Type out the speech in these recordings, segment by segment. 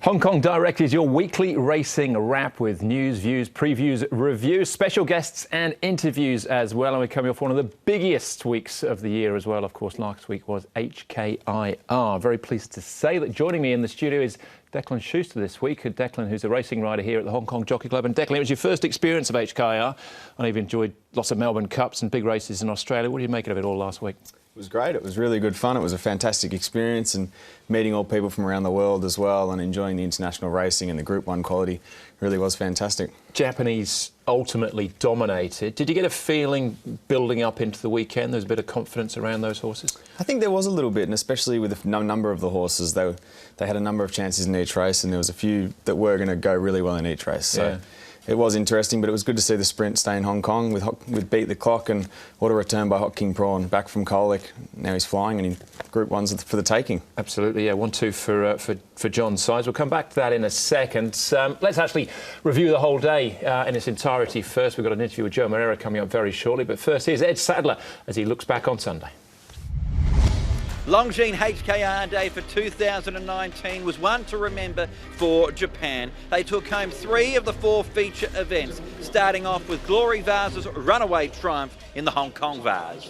Hong Kong Direct is your weekly racing wrap with news, views, previews, reviews, special guests and interviews as well. And we're coming off one of the biggest weeks of the year as well. Of course, last week was HKIR. Very pleased to say that joining me in the studio is Declan Schuster this week. Declan, who's a racing rider here at the Hong Kong Jockey Club. And Declan, it was your first experience of HKIR. I know you've enjoyed lots of Melbourne Cups and big races in Australia. What do you make of it all last week? It was great. It was really good fun. It was a fantastic experience, and meeting all people from around the world as well and enjoying the international racing and the Group 1 quality really was fantastic. Japanese ultimately dominated. Did you get a feeling building up into the weekend there was a bit of confidence around those horses? I think there was a little bit, and especially with a number of the horses. They had a number of chances in each race, and there was a few that were going to go really well in each race. So. Yeah. It was interesting, but it was good to see the sprint stay in Hong Kong with Beat the Clock, and what a return by Hot King Prawn, back from Colic. Now he's flying, and in Group 1's for the taking. Absolutely, yeah. 1-2 for John Sides. We'll come back to that in a second. Let's actually review the whole day in its entirety first. We've got an interview with Joao Moreira coming up very shortly, but first here's Ed Sadler as he looks back on Sunday. Longines HKIR Day for 2019 was one to remember for Japan. They took home 3 of the 4 feature events, starting off with Glory Vase's runaway triumph in the Hong Kong Vase.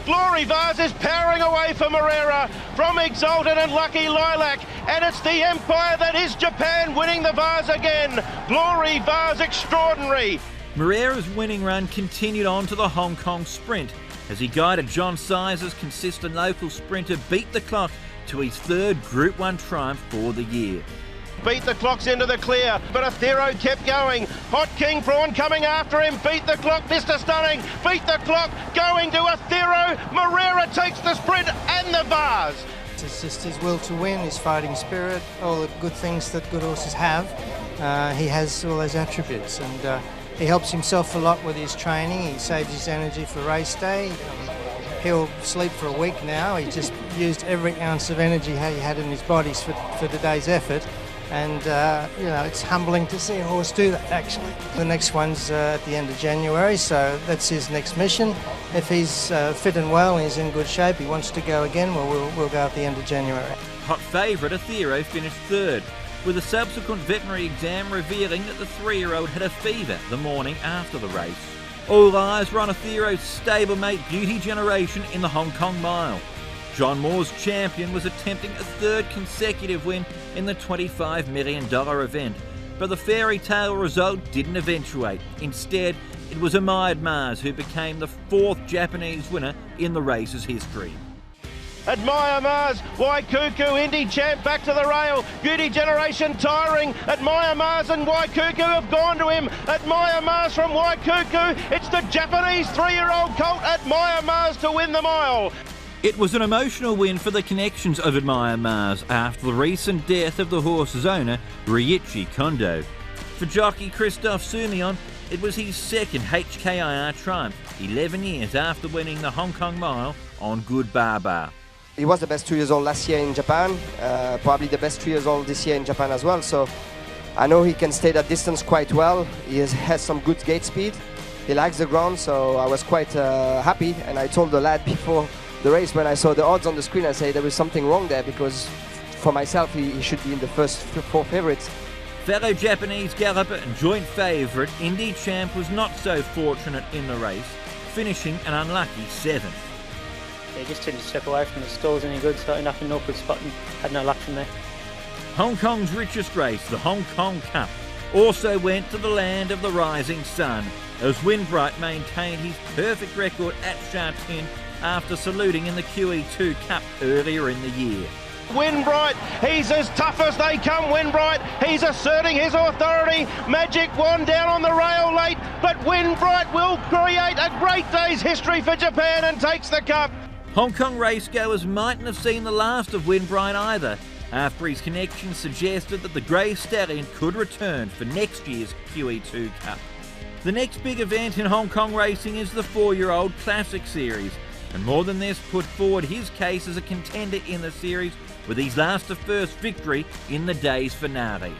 Glory Vase is powering away for Moreira from Exalted and Lucky Lilac, and it's the empire that is Japan winning the Vase again. Glory Vase extraordinary. Moreira's winning run continued on to the Hong Kong Sprint, as he guided John Sizer's consistent local sprinter Beat the Clock to his 3rd Group 1 triumph for the year. Beat the Clock's into the clear, but Athero kept going. Hot King Prawn coming after him. Beat the Clock, Mr. Stunning. Beat the Clock going to Athero. Moreira takes the sprint and the Vase. It's just his will to win, his fighting spirit, all the good things that good horses have. He has all those attributes, and he helps himself a lot with his training. He saves his energy for race day. He'll sleep for a week now. He just used every ounce of energy he had in his body for the day's effort. And, you know, it's humbling to see a horse do that, actually. The next one's at the end of January, so that's his next mission. If he's fit and well and he's in good shape, he wants to go again, well, we'll go at the end of January. Hot favourite Athero finished 3rd, with a subsequent veterinary exam revealing that the 3-year-old had a fever the morning after the race. All eyes were on Athero's stablemate Beauty Generation in the Hong Kong Mile. John Moore's champion was attempting a 3rd consecutive win in the $25 million event, but the fairy tale result didn't eventuate. Instead, it was Admired Mars who became the 4th Japanese winner in the race's history. Admire Mars, Waikuku, Indy Champ back to the rail. Beauty Generation tiring. Admire Mars and Waikuku have gone to him. Admire Mars from Waikuku. It's the Japanese 3-year-old colt Admire Mars to win the mile. It was an emotional win for the connections of Admire Mars after the recent death of the horse's owner, Ryuichi Kondo. For jockey Christophe Soumillon, it was his 2nd HKIR triumph, 11 years after winning the Hong Kong Mile on Good Baba. He was the best 2 years old last year in Japan, probably the best 3 years old this year in Japan as well. So I know he can stay that distance quite well. He has some good gate speed. He likes the ground, so I was quite happy. And I told the lad before the race, when I saw the odds on the screen, I said there was something wrong there, because for myself he should be in the first 4 favourites. Fellow Japanese galloper and joint favourite Indy Champ was not so fortunate in the race, finishing an unlucky 7th. They just didn't step away from the stalls any good, so enough in an awkward spot and had no luck from there. Hong Kong's richest race, the Hong Kong Cup, also went to the land of the rising sun, as Winbright maintained his perfect record at Sha Tin after saluting in the QE2 Cup earlier in the year. Winbright, he's as tough as they come, Winbright. He's asserting his authority. Magic Wand down on the rail late, but Winbright will create a great day's history for Japan and takes the cup. Hong Kong racegoers mightn't have seen the last of Winbright either, after his connections suggested that the Grey Stallion could return for next year's QE2 Cup. The next big event in Hong Kong racing is the 4-year-old Classic Series, and more than this, put forward his case as a contender in the series with his last to first victory in the day's finale.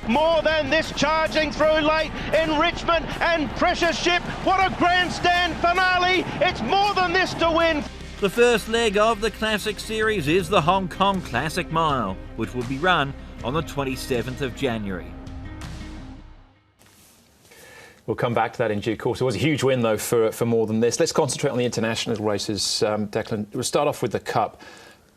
More than this, charging through late, Enrichment and Precious Ship. What a grandstand finale. It's more than this to win. The first leg of the Classic Series is the Hong Kong Classic Mile, which will be run on the 27th of January. We'll come back to that in due course. It was a huge win, though, for more than this. Let's concentrate on the international races, Declan. We'll start off with the Cup.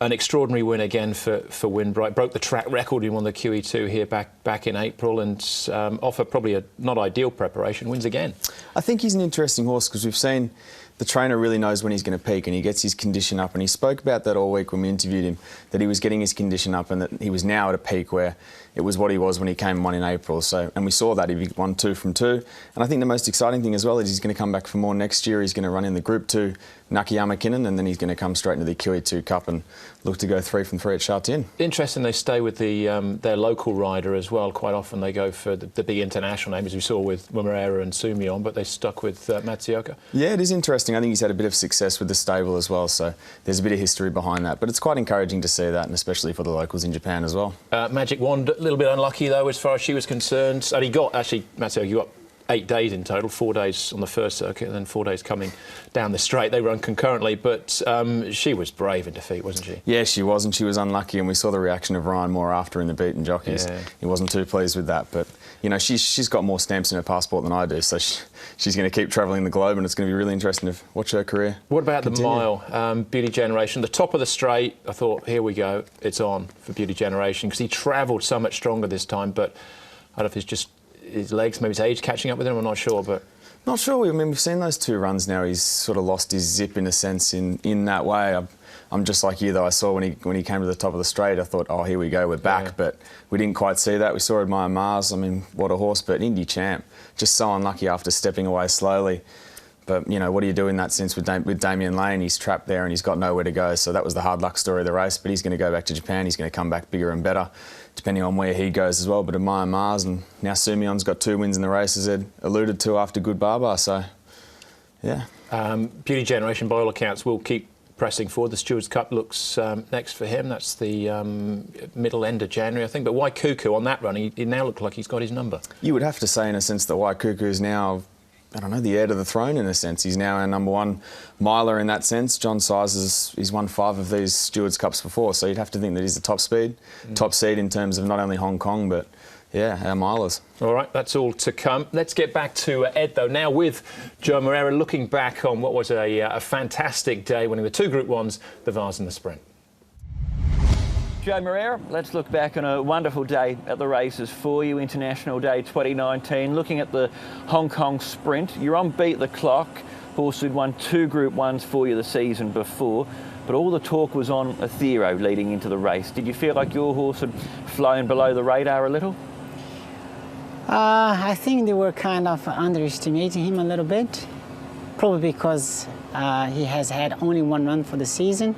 An extraordinary win again for Winbright. Broke the track record. He won the QE2 here back in April, and offer probably a not ideal preparation. Wins again. I think he's an interesting horse because we've seen the trainer really knows when he's going to peak, and he gets his condition up. And he spoke about that all week when we interviewed him, that he was getting his condition up and that he was now at a peak where it was what he was when he came and won in April. So, and we saw that. He won 2 from 2. And I think the most exciting thing as well is he's going to come back for more next year. He's going to run in the Group 2 Nakayama Kinnan, and then he's going to come straight into the QE2 Cup and look to go 3 from 3 at Sha Tin. Interesting they stay with their local rider as well. Quite often they go for the big international name, as we saw with Moreira and Sumion, but they stuck with Matsuoka. Yeah, it is interesting. I think he's had a bit of success with the stable as well, so there's a bit of history behind that. But it's quite encouraging to see that, and especially for the locals in Japan as well. Magic Wand, a little bit unlucky though as far as she was concerned. And he got, actually, Matsuoka, you got 8 days in total, 4 days on the first circuit and then 4 days coming down the straight. They run concurrently, but she was brave in defeat, wasn't she? Yeah, she was, and she was unlucky, and we saw the reaction of Ryan Moore after in the beaten jockeys. Yeah. He wasn't too pleased with that, but, you know, she's got more stamps in her passport than I do, so she's going to keep travelling the globe, and it's going to be really interesting to watch her career. What about continue. The mile, Beauty Generation? The top of the straight, I thought, here we go, it's on for Beauty Generation, because he travelled so much stronger this time, but I don't know if it's just his legs, maybe his age catching up with him, I'm not sure, but... Not sure. I mean, we've seen those 2 runs now. He's sort of lost his zip in a sense in that way. I'm just like you, though. I saw when he came to the top of the straight, I thought, oh, here we go, we're back. Yeah. But we didn't quite see that. We saw Admire Mars. I mean, what a horse. But Indy Champ, just so unlucky after stepping away slowly. But, you know, what do you do in that sense with Damien Lane? He's trapped there and he's got nowhere to go. So that was the hard luck story of the race. But he's going to go back to Japan. He's going to come back bigger and better, depending on where he goes as well. But Admire Mars, and now Sumion's got 2 wins in the race, as Ed alluded to after Good Baba. So, yeah. Beauty Generation, by all accounts, will keep pressing forward. The Stewards Cup looks next for him. That's the middle end of January, I think. But Waikuku on that run, he now looks like he's got his number. You would have to say, in a sense, that Waikuku is now, I don't know, the heir to the throne in a sense. He's now our number 1 miler in that sense. John Sizes, he's won 5 of these Stewards Cups before, so you'd have to think that he's the top seed in terms of not only Hong Kong, but, yeah, our milers. All right, that's all to come. Let's get back to Ed, though, now with Joao Moreira, looking back on what was a fantastic day, winning the 2 Group 1s, the Vase and the Sprint. Joao Moreira, let's look back on a wonderful day at the races for you, International Day 2019. Looking at the Hong Kong Sprint, you're on Beat the Clock. Horse who'd won 2 Group 1s for you the season before, but all the talk was on Athero leading into the race. Did you feel like your horse had flown below the radar a little? I think they were kind of underestimating him a little bit, probably because he has had only 1 run for the season,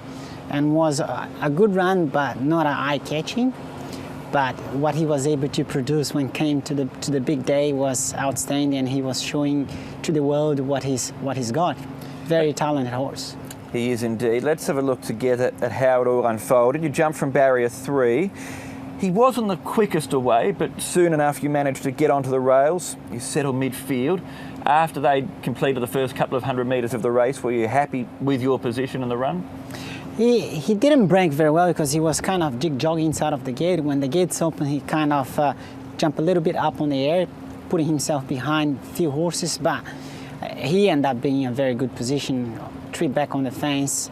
and was a good run, but not eye-catching. But what he was able to produce when came to the big day was outstanding, and he was showing to the world what he's got. Very talented horse. He is indeed. Let's have a look together at how it all unfolded. You jumped from barrier 3. He wasn't the quickest away, but soon enough you managed to get onto the rails. You settled midfield. After they completed the first couple of 100 metres of the race, were you happy with your position in the run? He didn't break very well because he was kind of jig-jogging inside of the gate. When the gates open, he kind of jumped a little bit up on the air, putting himself behind a few horses, but he ended up being in a very good position, 3 back on the fence,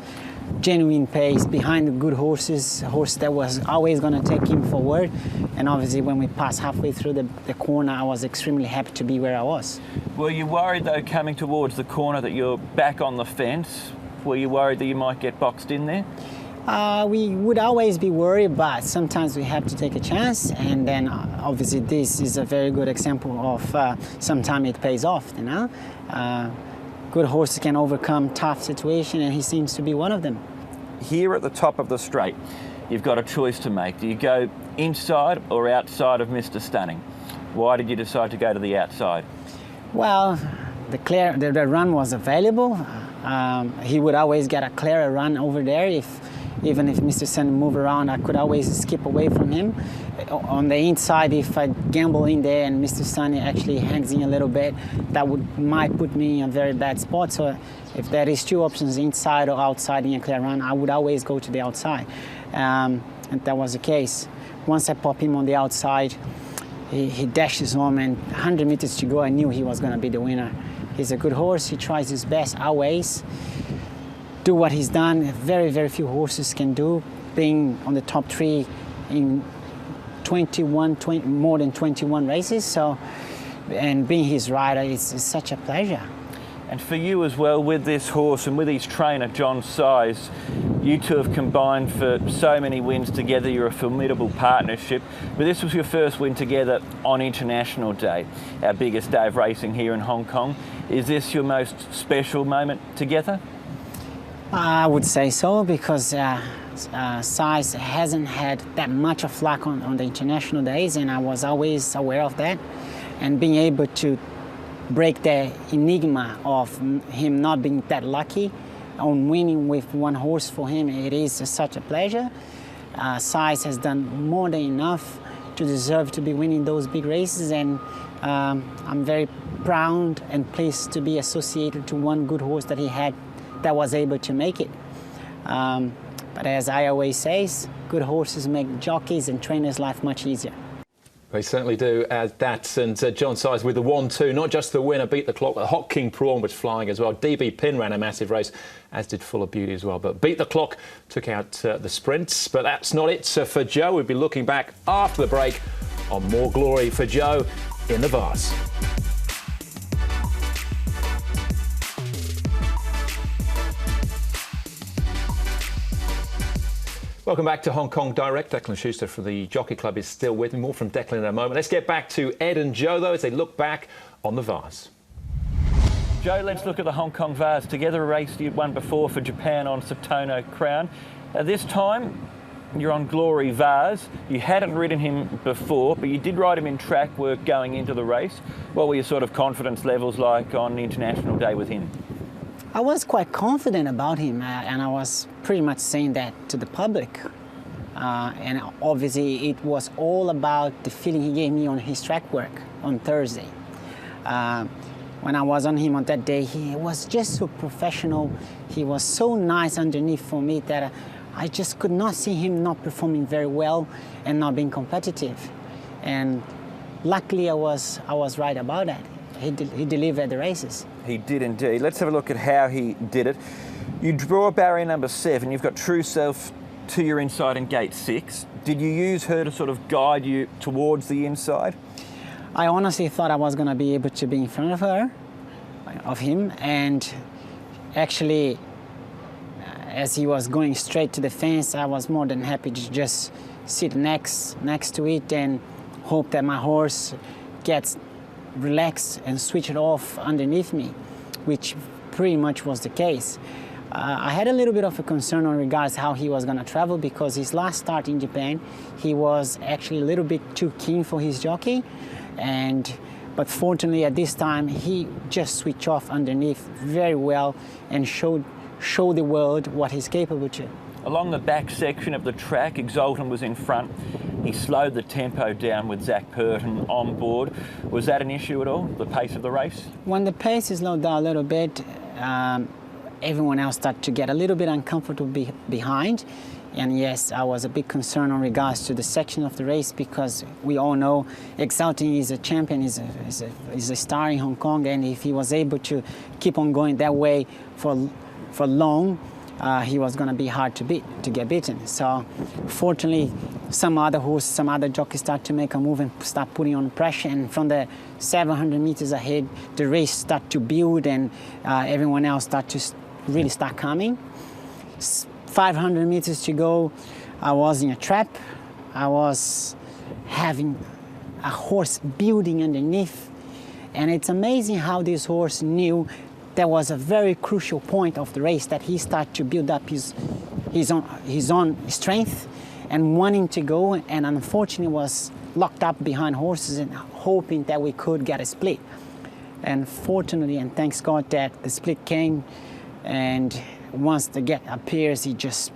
genuine pace, behind the good horses, a horse that was always going to take him forward. And obviously when we passed halfway through the corner, I was extremely happy to be where I was. Were you worried, though, coming towards the corner that you're back on the fence? Were you worried that you might get boxed in there? We would always be worried, but sometimes we have to take a chance, and then obviously this is a very good example of sometimes it pays off, you know. Good horses can overcome tough situation, and he seems to be one of them. Here at the top of the straight, you've got a choice to make. Do you go inside or outside of Mr. Stunning? Why did you decide to go to the outside? Well, the run was available. He would always get a clearer run over there if Even if Mr. Sunny moved around, I could always skip away from him. On the inside, if I gamble in there and Mr. Sunny actually hangs in a little bit, that might put me in a very bad spot. So if there is two options, inside or outside in a clear run, I would always go to the outside. And that was the case. Once I pop him on the outside, he dashes home, and 100 meters to go, I knew he was going to be the winner. He's a good horse. He tries his best always. Do what he's done. Very, very few horses can do. Being on the top 3 in more than 21 races. So, and being his rider is such a pleasure. And for you as well, with this horse and with his trainer, John Size, you two have combined for so many wins together. You're a formidable partnership. But this was your first win together on International Day, our biggest day of racing here in Hong Kong. Is this your most special moment together? I would say so, because Size hasn't had that much of luck on the international days, and I was always aware of that. And being able to break the enigma of him not being that lucky on winning with one horse, for him, it is such a pleasure. Size has done more than enough to deserve to be winning those big races, and I'm very proud and pleased to be associated to one good horse that he had that was able to make it. But as I always say, good horses make jockeys and trainers' life much easier. They certainly do. That and John Size with the 1-2, not just the winner, beat the clock, but the Hot King Prawn was flying as well. DB Pin ran a massive race, as did Full of Beauty as well. But beat the clock, took out the sprints. But that's not it for Joe. We'll be looking back after the break on more glory for Joe in the Vase. Welcome back to Hong Kong Direct. Declan Schuster for the Jockey Club is still with me. More from Declan in a moment. Let's get back to Ed and Joe, though, as they look back on the Vase. Joe, let's look at the Hong Kong Vase. Together, a race you'd won before for Japan on Satono Crown. This time, you're on Glory Vase. You hadn't ridden him before, but you did ride him in track work going into the race. What were your sort of confidence levels like on the International Day with him? I was quite confident about him, and I was pretty much saying that to the public. And obviously it was all about the feeling he gave me on his track work on Thursday. When I was on him on that day, he was just so professional. He was so nice underneath for me that I just could not see him not performing very well and not being competitive. And luckily I was right about that. He delivered the races. He did indeed. Let's have a look at how he did it. You draw barrier number 7. You've got True Self to your inside in gate 6. Did you use her to sort of guide you towards the inside? I honestly thought I was going to be able to be in front of him, and actually, as he was going straight to the fence, I was more than happy to just sit next to it and hope that my horse gets relaxed and switch it off underneath me, which pretty much was the case. I had a little bit of a concern on regards how he was going to travel, because his last start in Japan, he was actually a little bit too keen for his jockey, but fortunately at this time he just switched off underneath very well and showed the world what he's capable to. Along the back section of the track, Exultant was in front. He slowed the tempo down with Zach Purton on board. Was that an issue at all, the pace of the race? When the pace is slowed down a little bit, everyone else started to get a little bit uncomfortable behind. And yes, I was a bit concerned in regards to the section of the race, because we all know Exultant is a champion, is a star in Hong Kong, and if he was able to keep on going that way for long, he was going to be hard to get beaten. So fortunately, some other jockeys start to make a move and start putting on pressure, and from the 700 meters ahead, the race start to build, and everyone else start coming. 500 meters to go, I was in a trap. I was having a horse building underneath, and it's amazing how this horse knew there was a very crucial point of the race that he started to build up his own strength and wanting to go, and unfortunately was locked up behind horses and hoping that we could get a split. And fortunately, and thanks God, that the split came, and once the gap appears, he just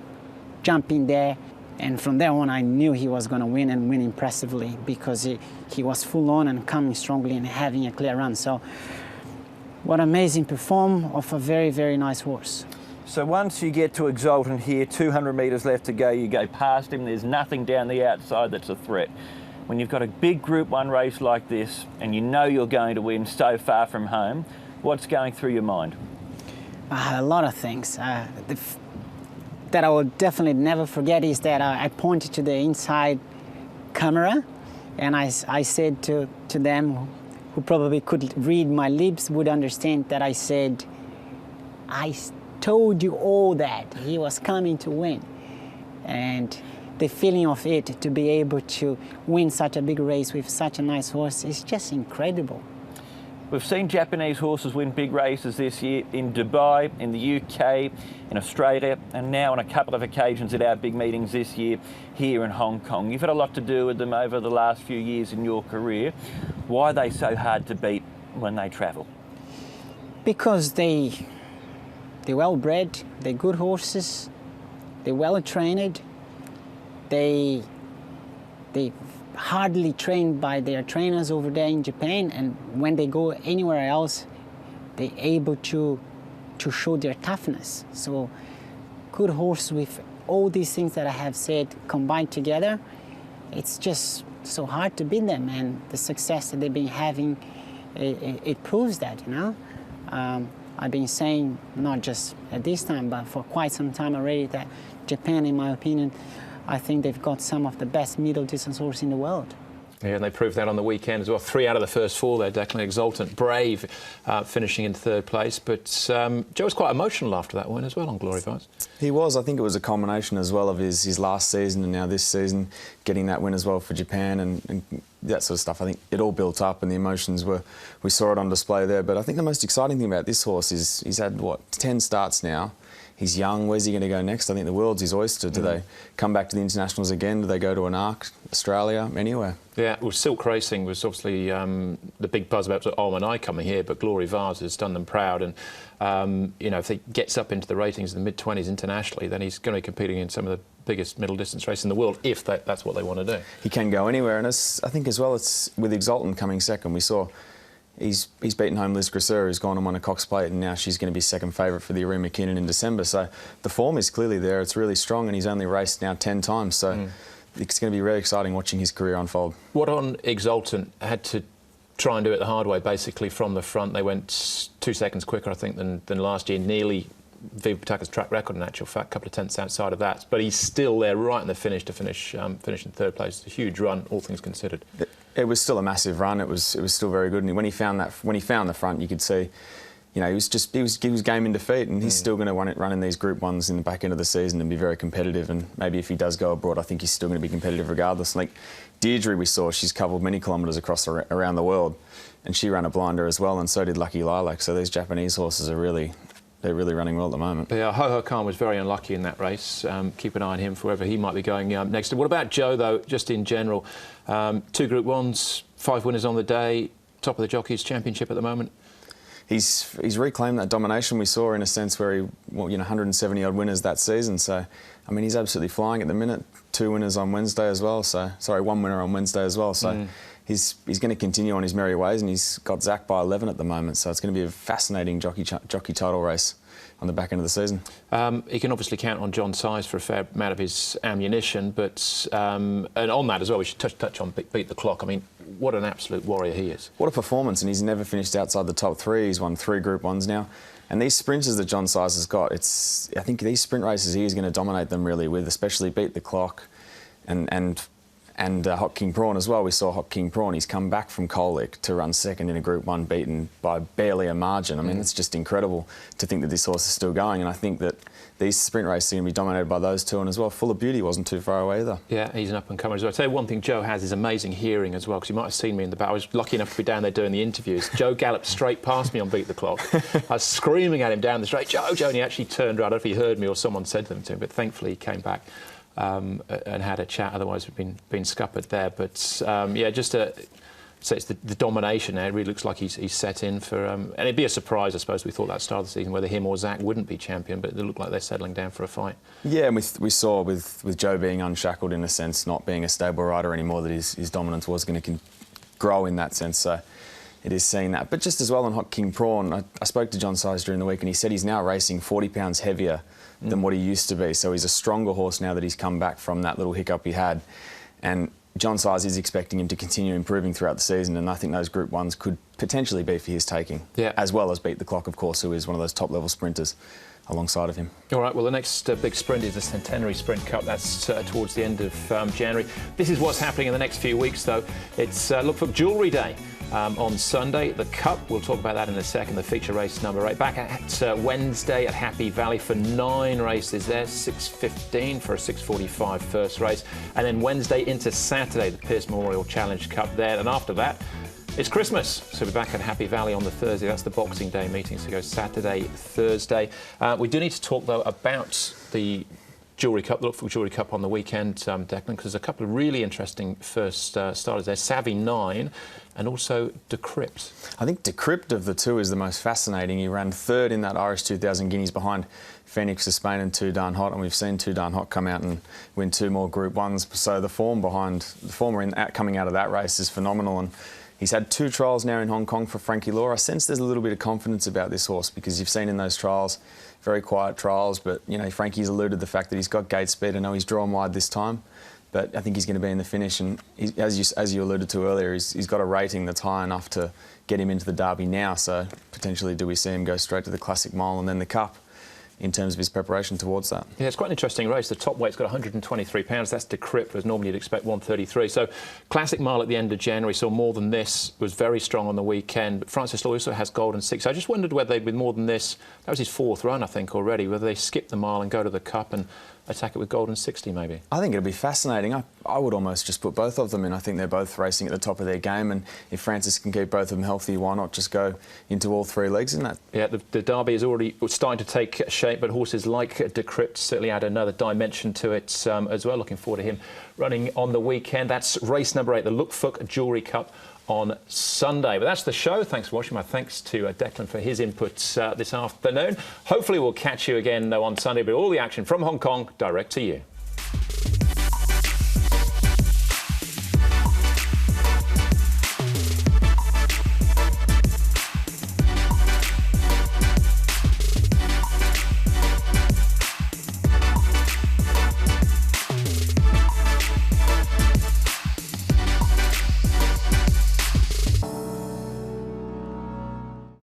jump in there. And from there on, I knew he was going to win and win impressively because he was full on and coming strongly and having a clear run. So what amazing perform of a very, very nice horse. So once you get to Exultant here, 200 metres left to go, you go past him, there's nothing down the outside that's a threat. When you've got a big Group 1 race like this and you know you're going to win so far from home, what's going through your mind? A lot of things. That I will definitely never forget is that I pointed to the inside camera and I said to them, who probably could read my lips, would understand that I said, I told you all that he was coming to win. And the feeling of it, to be able to win such a big race with such a nice horse, is just incredible. We've seen Japanese horses win big races this year in Dubai, in the UK, in Australia, and now on a couple of occasions at our big meetings this year here in Hong Kong. You've had a lot to do with them over the last few years in your career. Why are they so hard to beat when they travel? Because they're well bred, they're good horses, they're well trained, they hardly trained by their trainers over there in Japan, and when they go anywhere else, they're able to show their toughness. So good horse with all these things that I have said combined together, it's just so hard to beat them, and the success that they've been having, it proves that, you know. I've been saying, not just at this time, but for quite some time already, that Japan, in my opinion, I think they've got some of the best middle distance horses in the world. Yeah, and they proved that on the weekend as well. 3 out of the first 4 there, Declan. Exultant, Brave, finishing in 3rd place. But Joe was quite emotional after that win as well on Glory Vase. He was. I think it was a combination as well of his last season and now this season, getting that win as well for Japan and that sort of stuff. I think it all built up and the emotions we saw it on display there. But I think the most exciting thing about this horse is he's had, 10 starts now. He's young. Where's he going to go next? I think the world's his oyster. Do they come back to the internationals again? Do they go to an ARC, Australia, anywhere? Yeah, well, Silk Racing was obviously the big buzz about and I coming here, but Glory Vase has done them proud. And, you know, if he gets up into the ratings in the mid-20s internationally, then he's going to be competing in some of the biggest middle distance races in the world, if that's what they want to do. He can go anywhere. And I think as well, it's with Exultant coming second. We saw he's beaten home Liz Grasser, who's gone and won a Cox Plate, and now she's going to be second favourite for the Irene McKinnon in December. So the form is clearly there. It's really strong, and he's only raced now 10 times. So it's going to be really exciting watching his career unfold. What on Exultant had to try and do it the hard way, basically from the front. They went 2 seconds quicker, I think, than last year. Nearly Viva Pataka's track record, in actual fact, a couple of tenths outside of that. But he's still there right in the finish to finish in 3rd place. It's a huge run, all things considered. It was still a massive run. It was still very good. And when he found the front, you could see, you know, he was game in defeat, and he's still going to run in these Group 1s in the back end of the season and be very competitive. And maybe if he does go abroad, I think he's still going to be competitive regardless. Like Deirdre, we saw, she's covered many kilometres around the world, and she ran a blinder as well, and so did Lucky Lilac. So these Japanese horses are they're really running well at the moment. Yeah, Ho Khan was very unlucky in that race. Keep an eye on him for wherever he might be going next. What about Joe, though, just in general? 2 Group 1s, 5 winners on the day, top of the Jockeys Championship at the moment. He's reclaimed that domination we saw, in a sense, where he, 170-odd winners that season. So, I mean, he's absolutely flying at the minute. 2 winners on Wednesday as well. So, sorry, 1 winner on Wednesday as well. So. He's going to continue on his merry ways, and he's got Zach by 11 at the moment, so it's going to be a fascinating jockey title race on the back end of the season. He can obviously count on John Size for a fair amount of his ammunition, but and on that as well, we should touch on Beat the Clock. I mean, what an absolute warrior he is. What a performance, and he's never finished outside the top 3. He's won 3 Group 1s now. And these sprinters that John Size has got, I think these sprint races he is going to dominate them really with, especially Beat the Clock and Hot King Prawn as well. We saw Hot King Prawn. He's come back from Colic to run second in a Group 1, beaten by barely a margin. I mean, it's just incredible to think that this horse is still going. And I think that these sprint races are going to be dominated by those 2. And as well, Full of Beauty wasn't too far away either. Yeah, he's an up-and-comer as well. I'll tell you one thing Joe has is amazing hearing as well, because you might have seen me in the back. I was lucky enough to be down there doing the interviews. Joe galloped straight past me on Beat the Clock. I was screaming at him down the straight, Joe, Joe, and he actually turned around. I don't know if he heard me or someone said them to him, but thankfully he came back and had a chat. Otherwise we'd been scuppered there. But yeah, just a So it's the domination now. It really looks like he's set in for... and it'd be a surprise, I suppose, we thought that start of the season, whether him or Zach wouldn't be champion, but it looked like they're settling down for a fight. Yeah, and we saw with Joe being unshackled, in a sense, not being a stable rider anymore, that his dominance was going to grow in that sense. So it is seeing that. But just as well on Hot King Prawn, I spoke to John Size during the week, and he said he's now racing 40 pounds heavier than what he used to be. So he's a stronger horse now that he's come back from that little hiccup he had. And John Size is expecting him to continue improving throughout the season, and I think those Group 1s could potentially be for his taking, as well as Beat the Clock, of course, who is one of those top-level sprinters alongside of him. All right, well, the next big sprint is the Centenary Sprint Cup. That's towards the end of January. This is what's happening in the next few weeks, though. It's Look for Jewellery Day on Sunday. The Cup, we'll talk about that in a second, the feature race number 8. Back at Wednesday at Happy Valley for 9 races there, 6:15 for a 6:45 first race. And then Wednesday into Saturday, the Pierce Memorial Challenge Cup there. And after that, it's Christmas, so we're back at Happy Valley on the Thursday. That's the Boxing Day meeting, so it goes Saturday, Thursday. We do need to talk, though, about the Jewellery Cup, the Look for Jewellery Cup on the weekend, Declan, because there's a couple of really interesting first starters there. Savvy 9 and also Decrypt. I think Decrypt of the two is the most fascinating. He ran 3rd in that Irish 2000 Guineas behind Phoenix of Spain and Too Darn Hot, and we've seen Too Darn Hot come out and win 2 more Group 1s. So the form coming out of that race is phenomenal. And he's had 2 trials now in Hong Kong for Frankie Law. I sense there's a little bit of confidence about this horse, because you've seen in those trials, very quiet trials, but, you know, Frankie's alluded to the fact that he's got gate speed. I know he's drawn wide this time, but I think he's going to be in the finish. And as you alluded to earlier, he's got a rating that's high enough to get him into the Derby now. So potentially do we see him go straight to the Classic Mile and then the Cup in terms of his preparation towards that? Yeah, it's quite an interesting race. The top weight's got 123 pounds. That's Decrypt, whereas normally you'd expect 133. So Classic Mile at the end of January saw More Than This, was very strong on the weekend. But Francis Law also has Golden 6. I just wondered whether with More Than This, that was his 4th run, I think, already, whether they skip the mile and go to the Cup and attack it with Golden 60, maybe. I think it'll be fascinating. I would almost just put both of them in. I think they're both racing at the top of their game, and if Francis can keep both of them healthy, why not just go into all 3 legs in that? Yeah, the Derby is already starting to take shape, but horses like Decrypt certainly add another dimension to it as well. Looking forward to him running on the weekend. That's race number 8, the Look for Jewellery Cup on Sunday. But that's the show. Thanks for watching. My thanks to Declan for his input this afternoon. Hopefully we'll catch you again on Sunday, but all the action from Hong Kong direct to you.